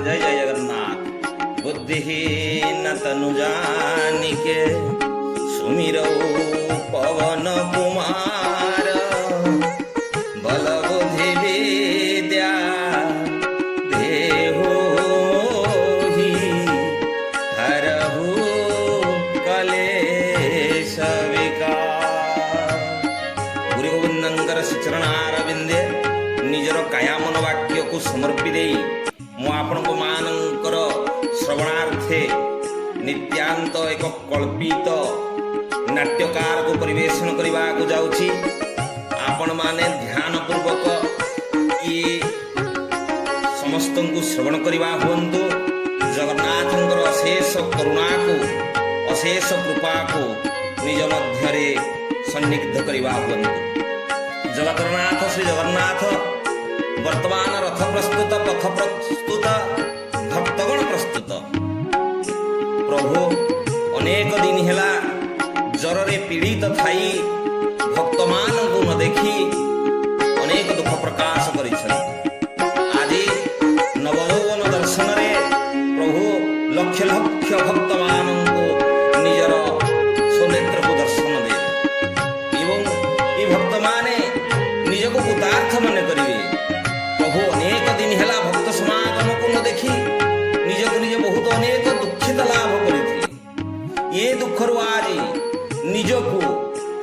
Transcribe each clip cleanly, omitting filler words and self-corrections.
जय जय जगन्नाथ। बुद्धिहीन तनु जानिके सुमिरौ पवन कुमार। बल बुद्धि विद्या देहु मोहि हरहु कलेश विकार। गुरु गोविंदंकर श्रीचरणारविंदे निजर काया मन वाक्य को समर्पी दे मु आपनक मानकर श्रवणार्थे नित्यांत एक कल्पित नाट्यकार को परिवेषण करने को जाऊँगी। आपण माने ध्यान पूर्वक ये समस्त को श्रवण करवा हुंतु। जगन्नाथंकर अशेष करुणा को अशेष कृपा को निज मध्य सन्निग्ध करवा हुंतु। जगतरनाथ श्री जगन्नाथ वर्तमान रथ प्रस्तुत पथ प्रस्तुत भक्तगण प्रस्तुत। प्रभु अनेक दिन हेला जरे पीड़ित थाई भक्त मान को न देखी अनेक दुख प्रकाश करिछन। आज नवयौवन दर्शन रे प्रभु लक्ष लक्ष भक्त मान को निजर स्वनेत्र को दर्शन दे एवं ये भक्त माने निज को कृतार्थ मन करिवे। प्रभु अनेक दिन हेला भक्त समागम को न देखी निज को निज बहुत अनेक दुखित लाभ करिथि। ये दुखरु आज निज को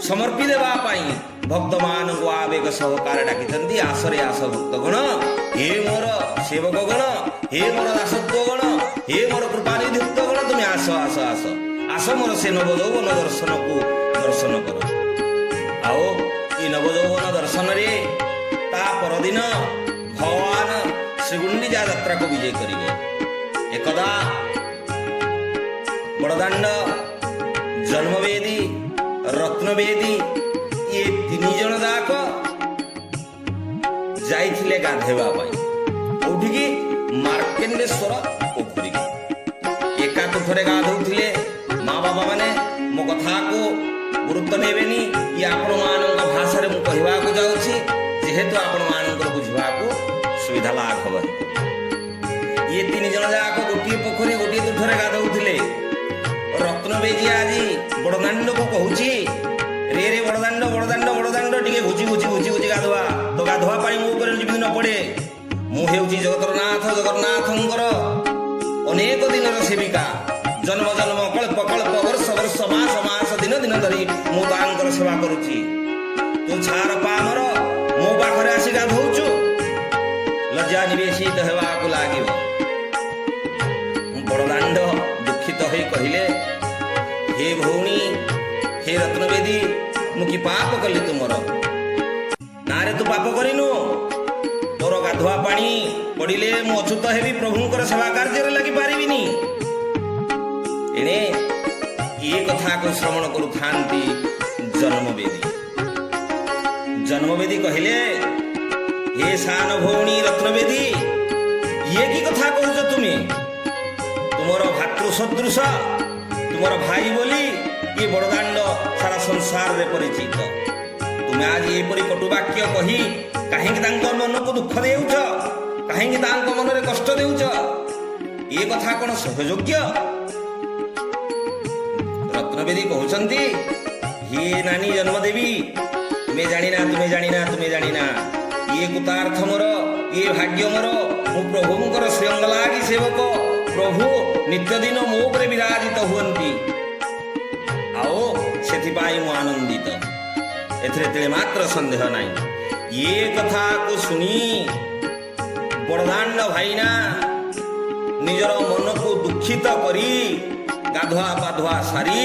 समर्पी देवा पाई भक्त मान को आवेग सहकार डाकिचंदी। आसरे आस भक्तगण, हे मोर सेवक गण, हे मोर दासत्व गण, हे मोर कृपानिधि भक्तगण, तुम आस आस आस आस मोर से नवयौवन दर्शन को दर्शन कर। आओ ये नवयौवन दर्शन रे ता परदिन भगवान श्रीगुंडीचा यात्रा को विजय करिवे। एकदा बड़दाण्ड, जन्मवेदी, रत्नवेदी ये तीन जन जाक जाइथिले गाधेवा पाई। कोठिकी मार्केंडेश्वर पोखरी एका तुठरे गाधौथिले। माँ बाबा माने मो कथा को गुरुत्व नेबेनी। ये आपण मानक भाषा रे मु कहवा को जाउछि जेहेतु आपण मानकर बुझवा को सुविधा लाभ हो। ये तीन जन जाक गोटिए पोखरी गोटिए तुठरे गाधौथिले। रत्नवेदी आज बड़दाण्ड को कहूची, रे रे बड़दाण्ड बड़दाण्ड बड़दाण्ड टिके घुची घुची घुची घुची गाधवा। तो गाधवा पाई मो ऊपर जीवन न पड़े। मु हेउची जगतरनाथ जगन्नाथंकर अनेक दिनर सेविका। जन्म जन्म कल्प कल्प वर्ष वर्ष मास मास दिन दिन धरी मु तांकर सेवा करूची। तू छार पामर मो पाखरे आसी गाधौचु, लज्जा निवेशित हेवा को लागिव। बड़दाण्ड दुखित होई कहिले, हे भौणी, हे रत्नवेदी, मु कि पाप कली तुमर? ना रे तू पाप करिनु। तोर गाधुआ पानी पड़िले मु अछूत हेबी, प्रभुंकर सेवा कार्य लगी पारिबिनी। एने ये कथा को श्रवण करू थांती जन्मवेदी। जन्मवेदी कहिले, हे सान भौणी रत्नवेदी, ये की कथा कहूछ तुमी? तुमर भातृ सदृश तुमर भाई बोली ये बड़दाण्ड सारा संसार रे परिचित। तुम आज एपरी कटुवाक्य कही कहीं मन को दुख देउछ, कहीं मन रे कष्ट देउछ? ये कथा कौन सहयोग्य? रत्नवेदी कहउछंती, हे नानी जन्मदेवी, तुम्हें जानिना तुम्हें जानिना तुम्हें जानिना। ये कुतार्थ मोर, ये भाग्य मोर, मु प्रभुंकर श्रीअंग लागी सेवक। प्रभु नित्य दिन मो उपरे विराजित हुअन्ति। आओ सेथिपाई मु आनंदित, एथिरे तिले मात्र संदेह नाही। ये कथा को सुनी बड़दाण्ड भाईना निजर मन को दुखित करी गाधुआ पाधुआ सारी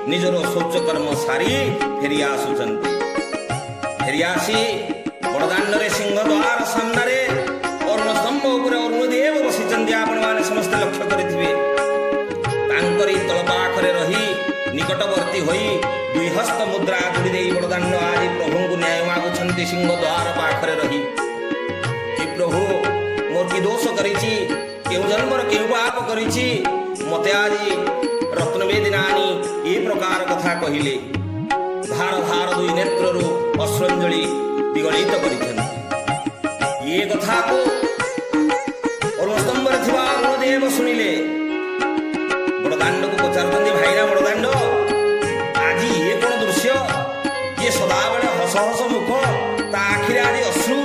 निजर शौच कर्म सारी फेरी आसुचंती। फेरी आसी बड़दाण्ड रे सिंह द्वार सामने अरुण स्तंभ उपरे अरुणदेव बसिचंती। आपण माने समस्त लक्ष्य करिथिबे। तांकरी तल पाखरे रही निकटवर्ती होई दुई हस्त मुद्रा जोड़ी देई बड़दाण्ड आज प्रभु को न्याय मागुछंती सिंह द्वार पाखरे रही। कि प्रभु मोर की दोष करिछि, केउ जन्मर केउ पाप करिछि, मते आज रत्नवेदी नानी ये प्रकार कथा कहिले। धार धार दुई नेत्ररु अश्रंजलि विगलित करिछन्ति। ये कथा को और स्तंभर थिबा ଏବ ଶୁଣିଲେ। ବଡ଼ଦାଣ୍ଡକୁ ପଚାରୁଛନ୍ତି, ଭାଇନା ବଡ଼ଦାଣ୍ଡ, ଆଜି ଇଏ କ'ଣ ଦୃଶ୍ୟ? ଇଏ ସଦାବେଳେ ହସ ହସ ମୁଖ, ତା ଆଖିରେ ଆଜି ଅଶ୍ରୁ।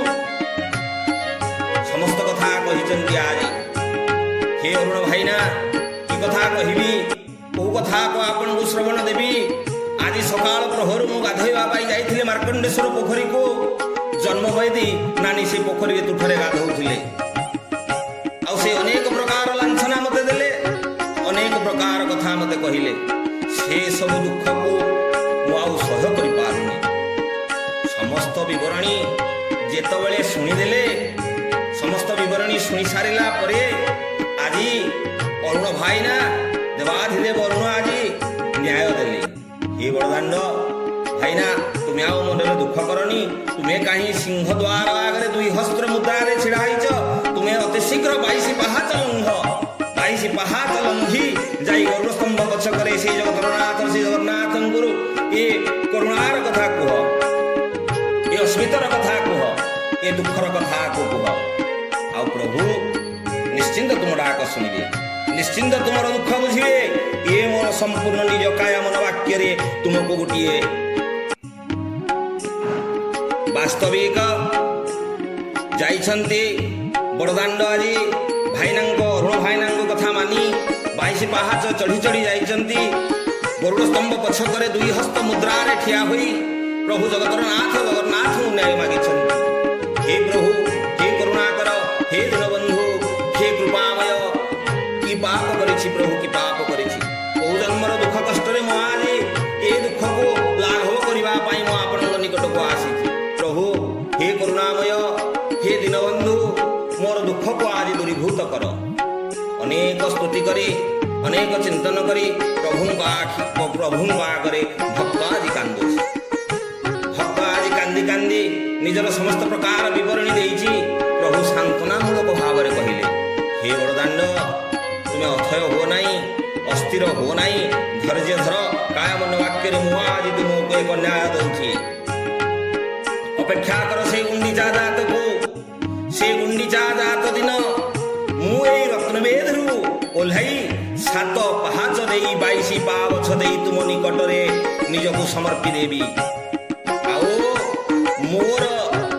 ସମସ୍ତ କଥା କହିଛନ୍ତି ଆଜି। ହେ ଅରୁଣ ଭାଇନା, କି କଥା କହିବି, କୋଉ କଥାକୁ ଆପଣଙ୍କୁ ଶ୍ରବଣ ଦେବି? ଆଜି ସକାଳ ପ୍ରହରୁ ମୁଁ ଗାଧୋଇବା ପାଇଁ ଯାଇଥିଲି ମାର୍କଣ୍ଡେଶ୍ୱର ପୋଖରୀକୁ। ଜନ୍ମବେଦୀ ନାନୀ ସେ ପୋଖରୀରେ ତୁଠରେ ଗାଧୋଉଥିଲେ। ଆଉ ସେ ଅନେକ ପ୍ରକାର ଲାଞ୍ଛନା ମୋତେ ଦେଲେ, ଅନେକ ପ୍ରକାର କଥା ମୋତେ କହିଲେ। ସେ ସବୁ ଦୁଃଖକୁ ମୁଁ ଆଉ ସହ୍ୟ କରିପାରୁନି। ସମସ୍ତ ବିବରଣୀ ଯେତେବେଳେ ଶୁଣିଦେଲେ, ସମସ୍ତ ବିବରଣୀ ଶୁଣି ସାରିଲା ପରେ ଆଜି ଅରୁଣ ଭାଇନା, ଦେବାଧିଦେବ ଅରୁଣ ଆଜି ନ୍ୟାୟ ଦେଲେ। ହେ ବଡ଼ଦାଣ୍ଡ ଭାଇନା, ତୁମେ ଆଉ ମନରେ ଦୁଃଖ କରନି। ତୁମେ କାହିଁ ସିଂହ ଦ୍ୱାର ଆଗରେ 2 ହସ୍ତ୍ର ମୁଦ୍ରାରେ ଛିଡ଼ା ହେଇଛ? ତୁମେ ଅତି ଶୀଘ୍ର 22 ପାହାଚ ଲଙ୍ଘି ଯାଇ ଗରୁଡ଼ ସ୍ତମ୍ଭ ପଛକରେ ସେଇ ଜଗତରନାଥ, ଶ୍ରୀ ଜଗନ୍ନାଥଙ୍କୁ ଏ କରୁଣାର କଥା କୁହ, ଏ ଅସ୍ମିତାର କଥା କୁହ, ଏ ଦୁଃଖର କଥାକୁ କୁହ। ଆଉ ପ୍ରଭୁ ନିଶ୍ଚିନ୍ତ ତୁମ ଡାକ ଶୁଣିବେ, ନିଶ୍ଚିନ୍ତ ତୁମର ଦୁଃଖ ବୁଝିବେ। ଏ ମୋର ସମ୍ପୂର୍ଣ୍ଣ ନିଜ କାୟା ମନ ବାକ୍ୟରେ ତୁମକୁ ଗୋଟିଏ ବାସ୍ତବିକ ଯାଇଛନ୍ତି ବଡ଼ଦାଣ୍ଡ ଆଜି ଭାଇନାଙ୍କ, ଅରୁଣ ଭାଇନାଙ୍କ କଥା ମାନି 22 ପାହାଚ ଚଢ଼ି ଚଢ଼ି ଯାଇଛନ୍ତି। ଗରୁଡ଼ ସ୍ତମ୍ଭ ପଛକରେ 2 ହସ୍ତ ମୁଦ୍ରାରେ ଠିଆ ହୋଇ ପ୍ରଭୁ ଜଗତରନାଥ ଜଗନ୍ନାଥଙ୍କୁ ନ୍ୟାୟ ମାଗିଛନ୍ତି। ହେ ପ୍ରଭୁ, ହେ କରୁଣାକର, ହେ ଦୀନବନ୍ଧୁ, ହେ କୃପାମୟ, କି ପାପ କରିଛି ପ୍ରଭୁ, କି ପାପ କରିଛି? କୋଉ ଜନ୍ମର ଦୁଃଖ କଷ୍ଟରେ ମୁଁ ଆଜି ଏ ଦୁଃଖକୁ ଲାଘବ କରିବା ପାଇଁ ମୁଁ ଆପଣଙ୍କ ନିକଟକୁ ଆସିଛି। ପ୍ରଭୁ, ହେ କରୁଣାମୟ, ହେ ଦୀନବନ୍ଧୁ, ମୋର ଦୁଃଖକୁ ଆଜି ଦୂରୀଭୂତ କର। ଅନେକ ସ୍ତୁତି କରି, ଅନେକ ଚିନ୍ତନ କରି ପ୍ରଭୁଙ୍କ ଆଗରେ ଭକ୍ତ ଆଜି କାନ୍ଦୁଛି। ଭକ୍ତ ଆଜି କାନ୍ଦି କାନ୍ଦି ନିଜର ସମସ୍ତ ପ୍ରକାର ବିବରଣୀ ଦେଇଛି। ପ୍ରଭୁ ସାନ୍ତ୍ୱନାମୂଳକ ଭାବରେ କହିଲେ, ହେ ବଡ଼ଦାଣ୍ଡ, ତୁମେ ଅଥୟ ହୁଅ ନାହିଁ, ଅସ୍ଥିର ହୁଅ ନାହିଁ, ଧୈର୍ଯ୍ୟ ଧର। କାୟ ମନ ବାକ୍ୟରେ ମୁଁ ଆଜି ତୁମକୁ ଏକ ନ୍ୟାୟ ଦେଉଛି। ଅପେକ୍ଷା କର ସେଇ ଗୁଣ୍ଡିଚା ଜାତକୁ। ସେ ଗୁଣ୍ଡିଚା ଜାତ ଦିନ ମୁଁ ଏଇ ରତ୍ନବେଦରୁ ଓହ୍ଲାଇ 7 ପାହାଚ ଦେଇ 22 ପାବଛ ଦେଇ ତୁମ ନିକଟରେ ନିଜକୁ ସମର୍ପି ଦେବି। ଆଉ ମୋର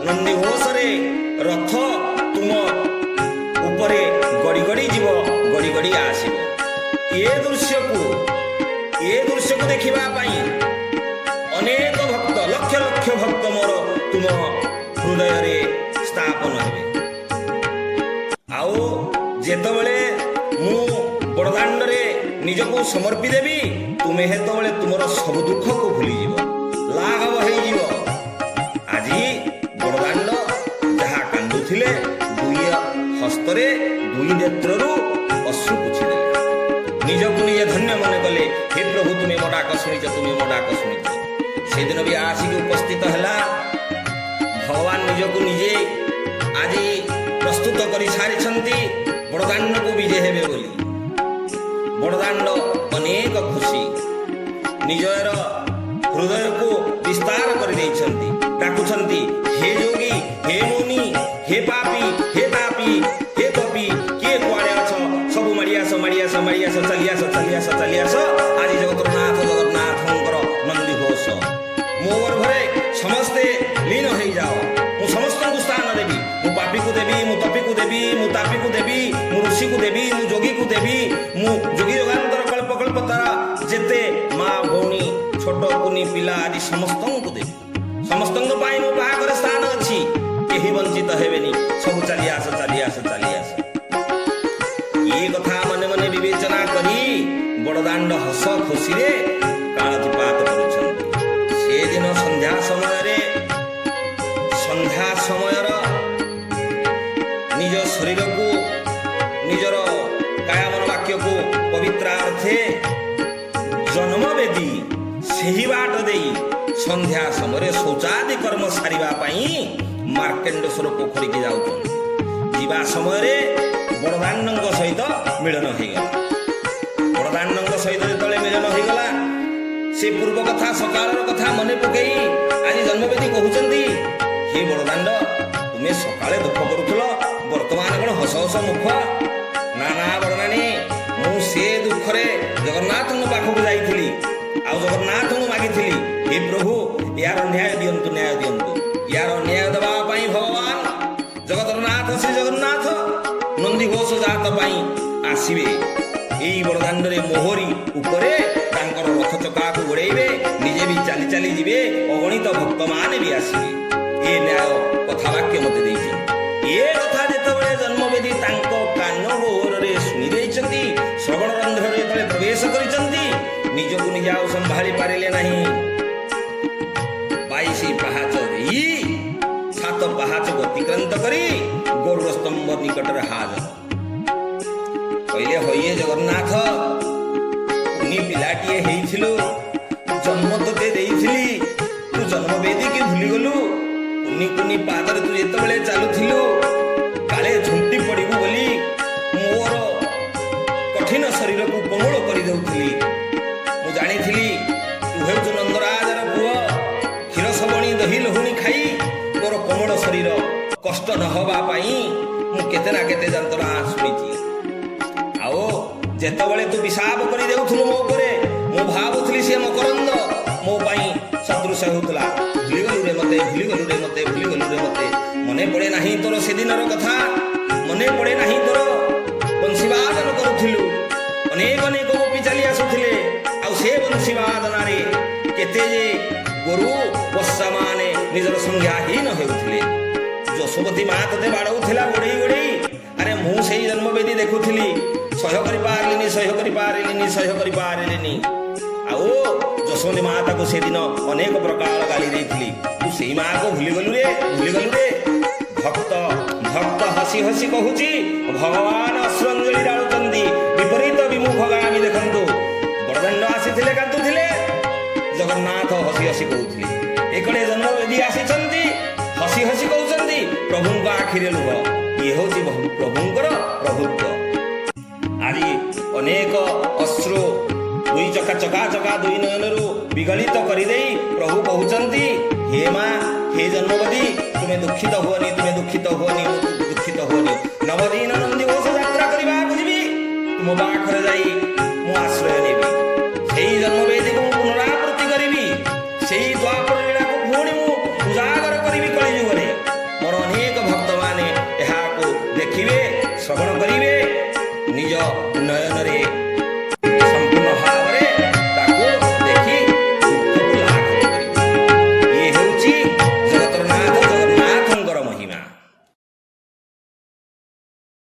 ନନ୍ଦିଘୋଷରେ ରଥ ତୁମ ଉପରେ ଗଡ଼ି ଗଡ଼ି ଯିବ, ଗଡ଼ି ଗଡ଼ି ଆସିବ। ଏ ଦୃଶ୍ୟକୁ ଦେଖିବା ପାଇଁ ଅନେକ ଭକ୍ତ, ଲକ୍ଷ ଲକ୍ଷ ଭକ୍ତ ମୋର ତୁମ ହୃଦୟରେ ସ୍ଥାପନ ହେବେ। ଆଉ ଯେତେବେଳେ ମୁଁ ବଡ଼ଦାଣ୍ଡରେ ନିଜକୁ ସମର୍ପି ଦେବି, ତୁମେ ସେତେବେଳେ ତୁମର ସବୁ ଦୁଃଖକୁ ଭୁଲିଯିବ, ଲାଘବ ହେଇଯିବ। ଆଜି ବଡ଼ଦାଣ୍ଡ ଯାହା କାନ୍ଦୁଥିଲେ, 2 ହସ୍ତରେ 2 ନେତ୍ରରୁ ଅଶ୍ରୁ ପୋଛିଦେଲେ, ନିଜକୁ ନିଜେ ଧନ୍ୟ ମନେ କଲେ। ହେ ପ୍ରଭୁ, ତୁମେ ମୋ ଡାକ ଶୁଣିଛ, ତୁମେ ମୋ ଡାକ ଶୁଣିଛ। ସେଦିନ ବି ଆସିକି ଉପସ୍ଥିତ ହେଲା। ଭଗବାନ ନିଜକୁ ନିଜେ ଆଜି ପ୍ରସ୍ତୁତ କରି ସାରିଛନ୍ତି ବଡ଼ଦାଣ୍ଡକୁ ବିଜେ ହେବେ ବୋଲି। ବଡ଼ଦାଣ୍ଡ ଅନେକ ଖୁସି, ନିଜର ହୃଦୟକୁ ବିସ୍ତାର କରିଦେଇଛନ୍ତି। ଡାକୁଛନ୍ତି, ହେ ଯୋଗୀ, ହେ ମୁନି, ହେ ପାପୀ, ହେ ତାପୀ, ହେ ତପୀ, କିଏ କୁଆଡ଼େ ଅଛ? ସବୁ ମାଡ଼ି ଆସ, ମାଡ଼ି ଆସ, ମାଡ଼ି ଆସ, ଚାଲି ଆସ, ଚାଲି ଆସ, ଚାଲି ଆସ। ଆଜି ଜଗତରନାଥ ଜଗନ୍ନାଥଙ୍କର ନନ୍ଦିଘୋଷ ମୋ ଗର୍ଭରେ ସମସ୍ତେ ଲୀନ ହେଇଯାଅ। ମୁଁ ସମସ୍ତଙ୍କୁ ସ୍ଥାନ ଦେବି। ମୁଁ ପାପୀକୁ ଦେବି, ମୁଁ ତପୀକୁ ଦେବି, ମୁଁ ତାପୀକୁ ଦେବି, ମୁଁ ଋଷିକୁ ଦେବି, ମୁଁ ଯୋଗୀକୁ ଦେବି, ମୁଁ ଯୋଗୀ ଯୋଗାନ୍ତର କଳ୍ପ କଳ୍ପ ତାରା ଯେତେ ମା ଭଉଣୀ, ଛୋଟ କୁନି ପିଲା ଆଦି ସମସ୍ତଙ୍କୁ ଦେବି। ସମସ୍ତଙ୍କ ପାଇଁ ମୋ ପାଖରେ ସ୍ଥାନ ଅଛି, କେହି ବଞ୍ଚିତ ହେବେନି। ସବୁ ଚାଲି ଆସ, ଚାଲି ଆସ, ଚାଲି ଆସ। ଏ କଥା ମନେ ମନେ ବିବେଚନା କରି ବଡ଼ଦାଣ୍ଡ ହସ ଖୁସିରେ କାଳତିପାତ କରୁଛନ୍ତି। ସେଦିନ ସନ୍ଧ୍ୟା ସମୟର ନିଜ ଶରୀରକୁ, ନିଜର କାୟମନ ବାକ୍ୟକୁ ପବିତ୍ରାର୍ଥେ ଜନ୍ମବେଦୀ ସେହି ବାଟ ଦେଇ ସନ୍ଧ୍ୟା ସମୟରେ ଶୌଚାଦି କର୍ମ ସାରିବା ପାଇଁ ମାର୍କଣ୍ଡେଶ୍ୱର ପୋଖରୀକି ଯାଉଛନ୍ତି। ଯିବା ସମୟରେ ବଡ଼ଦାଣ୍ଡଙ୍କ ସହିତ ମିଳନ ହେଇଗଲା। ବଡ଼ଦାଣ୍ଡଙ୍କ ସହିତ ଯେତେବେଳେ ମିଳନ ହେଇଗଲା, ସେ ପୂର୍ବ କଥା, ସକାଳର କଥା ମନେ ପକେଇ ଆଜି ଜନ୍ମବେଦୀ କହୁଛନ୍ତି, ହେ ବଡ଼ଦାଣ୍ଡ, ତୁମେ ସକାଳେ ଦୁଃଖ କରୁଥିଲ, ବର୍ତ୍ତମାନ କ'ଣ ହସ ହସ ମୁଖ? ନା ନା ବଡ଼ଦାଣ୍ଡ, ଜଗନ୍ନାଥଙ୍କ ପାଖକୁ ଯାଇଥିଲି ଆଉ ଜଗନ୍ନାଥଙ୍କୁ ମାଗିଥିଲି, ହେ ପ୍ରଭୁ ୟାର ନ୍ୟାୟ ଦିଅନ୍ତୁ, ନ୍ୟାୟ ଦିଅନ୍ତୁ। ୟାର ନ୍ୟାୟ ଦେବା ପାଇଁ ଭଗବାନ ଜଗତର ନାଥ ଶ୍ରୀ ଜଗନ୍ନାଥ ନନ୍ଦିଘୋଷ ଜାତ ପାଇଁ ଆସିବେ। ଏଇ ବଡ଼ଦାଣ୍ଡରେ ମୋହରି ଉପରେ ତାଙ୍କର ରଥ ଚକାକୁ ଗୋଡ଼େଇବେ, ନିଜେ ବି ଚାଲି ଚାଲି ଯିବେ, ଅଗଣିତ ଭକ୍ତମାନେ ବି ଆସିବେ। ଏ ନ୍ୟାୟ କଥାବାକ୍ୟ ମୋତେ ଦେଇଛନ୍ତି। ଏ କଥା ଯେତେବେଳେ ଜନ୍ମବେଦୀ ତାଙ୍କ କାନ ଗୋରରେ ଶୁଣି ଦେଇଛନ୍ତି, ଶ୍ରବଣ ରନ୍ଧ୍ରରେ ଯେତେବେଳେ ପ୍ରବେଶ କରିଛନ୍ତି, ନିଜକୁ ନିଜେ ଆଉ ସମ୍ଭାଳି ପାରିଲେ ନାହିଁ। 22 ପାହାଚ ଦେଇ 7 ପାହାଚ ଅତିକ୍ରାନ୍ତ କରି ଗରୁଡ଼ ସ୍ତମ୍ଭ ନିକଟରେ ହାଜର। କହିଲେ, ହଇଏ ଜଗନ୍ନାଥ, କୁନି ପିଲାଟିଏ ହେଇଥିଲୁ, ଜନ୍ମ ତତେ ଦେଇଥିଲି, ତୁ ଜନ୍ମବେଦୀକି ଭୁଲିଗଲୁ। କୁନି କୁନି ପାଦରେ ତୁ ଯେତେବେଳେ ଚାଲୁଥିଲୁ, କାଳେ ଝୁଣ୍ଟି ପଡ଼ିବୁ ବୋଲି ମୋର କଠିନ ଶରୀରକୁ କୋମଳ କରିଦେଉଥିଲି। ମୁଁ ଜାଣିଥିଲି ତୁ ହେଉଛୁ ନନ୍ଦରାଜର ପୁଅ, କ୍ଷୀର ସବଣି ଦହି ଲହୁଣୀ ଖାଇ ତୋର କୋମଳ ଶରୀର କଷ୍ଟ ନ ହେବା ପାଇଁ ମୁଁ କେତେ ନା କେତେ ଯନ୍ତ୍ରଣା ଶୁଣିଛି। ଆଉ ଯେତେବେଳେ ତୁ ବିଶାପ କରି ଦେଉଥିଲୁ ମୋ ଉପରେ, ମୁଁ ଭାବୁଥିଲି ସେ ମକରନ୍ଦ ମୋ ପାଇଁ ସଦୃଶ ହେଉଥିଲା। ଭୁଲିଗଲୁ ରେ ମତେ, ଭୁଲିଗଲୁ ରେ ମତେ, ଭୁଲିଗଲୁ ରେ ମତେ। ମନେ ପଡ଼େ ନାହିଁ ତୋର ସେଦିନର କଥା, ମନେ ପଡ଼େ ନାହିଁ ତୋର ବଂଶୀବାଦନ କରୁଥିଲୁ, ଅନେକ ଅନେକ ଗୋପୀ ଚାଲି ଆସୁଥିଲେ, ଆଉ ସେ ବଂଶୀବାଦନାରେ କେତେ ଯେ ଗୋରୁ ବତ୍ସାମାନେ ନିଜର ସଂଜ୍ଞାହୀନ ହେଉଥିଲେ। ଯଶୋବତୀ ମା ତତେ ବାଡ଼ଉଥିଲା ଗୋଡ଼େଇ ଗୋଡ଼େଇ। ଆରେ ମୁଁ ସେଇ ଜନ୍ମବେଦୀ ଦେଖୁଥିଲି, ସହ୍ୟ କରିପାରିଲିନି, ସହ୍ୟ କରିପାରିଲିନି, ସହ୍ୟ କରିପାରିଲିନି। ଆଉ ଯଶୋବତୀ ମା ତାକୁ ସେଦିନ ଅନେକ ପ୍ରକାର ଗାଳି ଦେଇଥିଲି। ତୁ ସେଇ ମାଆକୁ ଭୁଲିଗଲୁ ରେ, ଭୁଲିଗଲୁ ରେ। ଭକ୍ତ ଭକ୍ତ ହସି ହସି କହୁଛି, ଭଗବାନ ଅଶ୍ରୁଅଞ୍ଜଳି ଢାଳୁଛନ୍ତି, ବିପରୀତ ବିମୁଖଗାମୀ ଦେଖନ୍ତୁ। ବଡ଼ଦାଣ୍ଡ ଆସିଥିଲେ କାନ୍ଦୁଥିଲେ, ଜଗନ୍ନାଥ ହସି ହସି କହୁଥିଲେ। ଏକଡ଼େ ଜନ୍ମବେଦୀ ଆସିଛନ୍ତି, ହସି ହସି କହୁଛନ୍ତି, ପ୍ରଭୁଙ୍କ ଆଖିରେ ଲୁହ। ଇଏ ହେଉଛି ପ୍ରଭୁଙ୍କର ପ୍ରଭୁତ୍ୱ। ଆଜି ଅନେକ ଅଶ୍ରୁ ଦୁଇ ଚକା ଚକା ଦୁଇ ନୟନରୁ ବିଗଳିତ କରିଦେଇ ପ୍ରଭୁ କହୁଛନ୍ତି, ହେ ମା, ହେ ଜନ୍ମବେଦୀ, ତୁମେ ଦୁଃଖିତ ହୁଅନି, ତୁମେ ଦୁଃଖିତ ହୁଅନି, ଦୁଃଖିତ ହୁଅନି। ନବଦିନ ନନ୍ଦିଘୋଷ ଯାତ୍ରା କରିବାକୁ ଯିବି, ତୁମ ପାଖରେ ଯାଇ ମୁଁ ଆଶ୍ରୟ ନେବି। ସେଇ ଜନ୍ମବେଦୀକୁ ମୁଁ ପୁନରାବୃତ୍ତି କରିବି, ସେଇ ଦ୍ୱାପର ଲୀଳାକୁ ପୁଣି ମୁଁ ଉଜାଗର କରିବି କଳିଯୁଗରେ। ମୋର ଅନେକ ଭକ୍ତମାନେ ଏହାକୁ ଦେଖିବେ, ଶ୍ରବଣ କରିବେ, ନିଜ ନୟନରେ